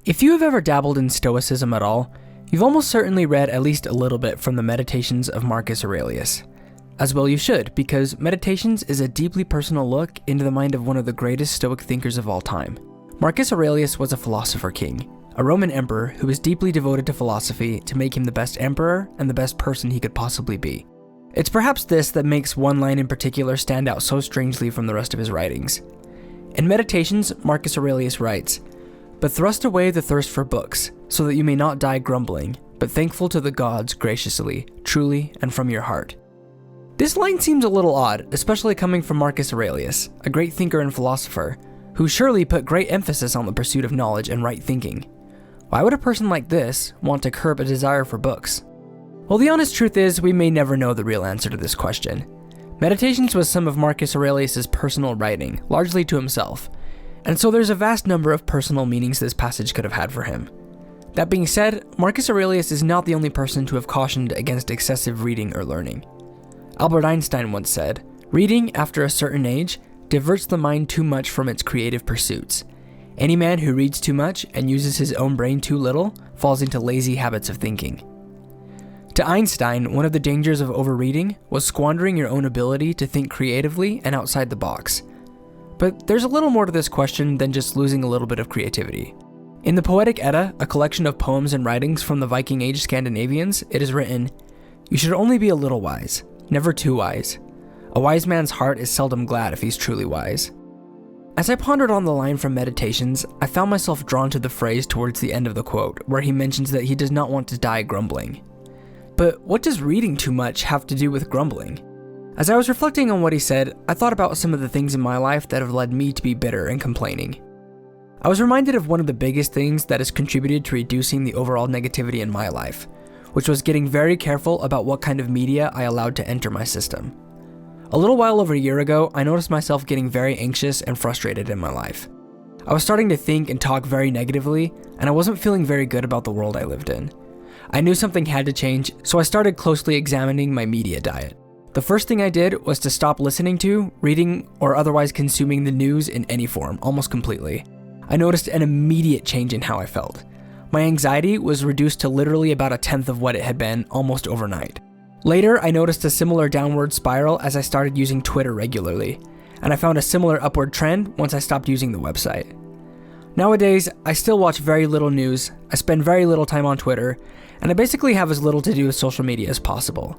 If you have ever dabbled in Stoicism at all, you've almost certainly read at least a little bit from the Meditations of Marcus Aurelius. As well you should, because Meditations is a deeply personal look into the mind of one of the greatest Stoic thinkers of all time. Marcus Aurelius was a philosopher king, a Roman emperor who was deeply devoted to philosophy to make him the best emperor and the best person he could possibly be. It's perhaps this that makes one line in particular stand out so strangely from the rest of his writings. In Meditations, Marcus Aurelius writes, "But thrust away the thirst for books, so that you may not die grumbling, but thankful to the gods graciously, truly, and from your heart." This line seems a little odd, especially coming from Marcus Aurelius, a great thinker and philosopher, who surely put great emphasis on the pursuit of knowledge and right thinking. Why would a person like this want to curb a desire for books? Well, the honest truth is, we may never know the real answer to this question. Meditations was some of Marcus Aurelius' personal writing, largely to himself, and so there's a vast number of personal meanings this passage could have had for him. That being said, Marcus Aurelius is not the only person to have cautioned against excessive reading or learning. Albert Einstein once said, "Reading, after a certain age, diverts the mind too much from its creative pursuits. Any man who reads too much and uses his own brain too little falls into lazy habits of thinking." To Einstein, one of the dangers of overreading was squandering your own ability to think creatively and outside the box. But there's a little more to this question than just losing a little bit of creativity. In the Poetic Edda, a collection of poems and writings from the Viking Age Scandinavians, it is written, "You should only be a little wise, never too wise. A wise man's heart is seldom glad if he's truly wise." As I pondered on the line from Meditations, I found myself drawn to the phrase towards the end of the quote, where he mentions that he does not want to die grumbling. But what does reading too much have to do with grumbling? As I was reflecting on what he said, I thought about some of the things in my life that have led me to be bitter and complaining. I was reminded of one of the biggest things that has contributed to reducing the overall negativity in my life, which was getting very careful about what kind of media I allowed to enter my system. A little while over a year ago, I noticed myself getting very anxious and frustrated in my life. I was starting to think and talk very negatively, and I wasn't feeling very good about the world I lived in. I knew something had to change, so I started closely examining my media diet. The first thing I did was to stop listening to, reading, or otherwise consuming the news in any form, almost completely. I noticed an immediate change in how I felt. My anxiety was reduced to literally about a tenth of what it had been almost overnight. Later, I noticed a similar downward spiral as I started using Twitter regularly, and I found a similar upward trend once I stopped using the website. Nowadays, I still watch very little news, I spend very little time on Twitter, and I basically have as little to do with social media as possible.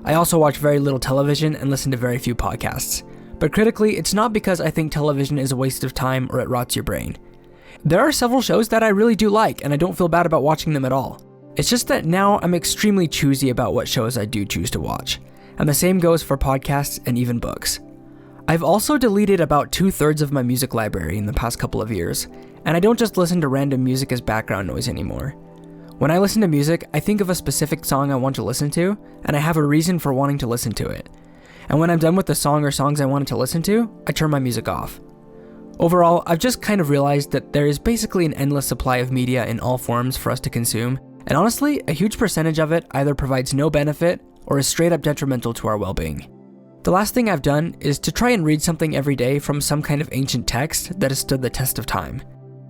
I also watch very little television and listen to very few podcasts, but critically, it's not because I think television is a waste of time or it rots your brain. There are several shows that I really do like, and I don't feel bad about watching them at all. It's just that now I'm extremely choosy about what shows I do choose to watch, and the same goes for podcasts and even books. I've also deleted about 2/3 of my music library in the past couple of years, and I don't just listen to random music as background noise anymore. When I listen to music, I think of a specific song I want to listen to, and I have a reason for wanting to listen to it. And when I'm done with the song or songs I wanted to listen to, I turn my music off. Overall, I've just kind of realized that there is basically an endless supply of media in all forms for us to consume, and honestly, a huge percentage of it either provides no benefit or is straight up detrimental to our well-being. The last thing I've done is to try and read something every day from some kind of ancient text that has stood the test of time.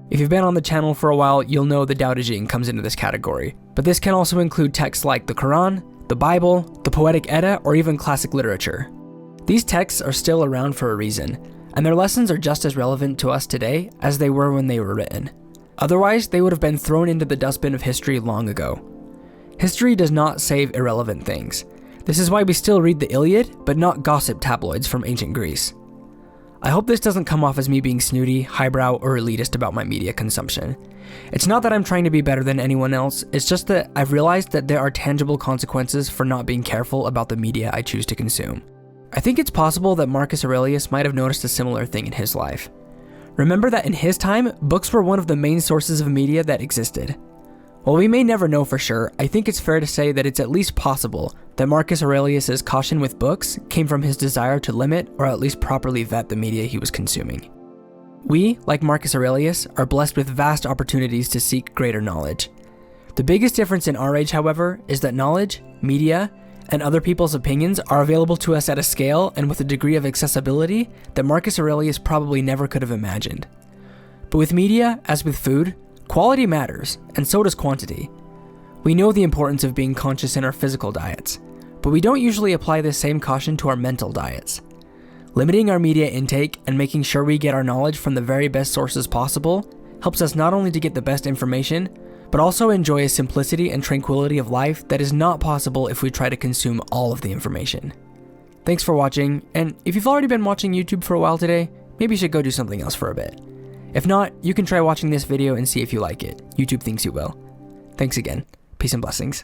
If you've been on the channel for a while, you'll know the Tao Te Ching comes into this category, but this can also include texts like the Quran, the Bible, the Poetic Edda, or even classic literature. These texts are still around for a reason, and their lessons are just as relevant to us today as they were when they were written. Otherwise, they would have been thrown into the dustbin of history long ago. History does not save irrelevant things. This is why we still read the Iliad, but not gossip tabloids from ancient Greece. I hope this doesn't come off as me being snooty, highbrow, or elitist about my media consumption. It's not that I'm trying to be better than anyone else, it's just that I've realized that there are tangible consequences for not being careful about the media I choose to consume. I think it's possible that Marcus Aurelius might have noticed a similar thing in his life. Remember that in his time, books were one of the main sources of media that existed. While we may never know for sure, I think it's fair to say that it's at least possible that Marcus Aurelius' caution with books came from his desire to limit or at least properly vet the media he was consuming. We, like Marcus Aurelius, are blessed with vast opportunities to seek greater knowledge. The biggest difference in our age, however, is that knowledge, media, and other people's opinions are available to us at a scale and with a degree of accessibility that Marcus Aurelius probably never could have imagined. But with media, as with food, Quality matters, and so does quantity. We know the importance of being conscious in our physical diets, but we don't usually apply this same caution to our mental diets. Limiting our media intake and making sure we get our knowledge from the very best sources possible helps us not only to get the best information, but also enjoy a simplicity and tranquility of life that is not possible if we try to consume all of the information. Thanks for watching, and if you've already been watching YouTube for a while today, maybe you should go do something else for a bit. If not, you can try watching this video and see if you like it. YouTube thinks you will. Thanks again. Peace and blessings.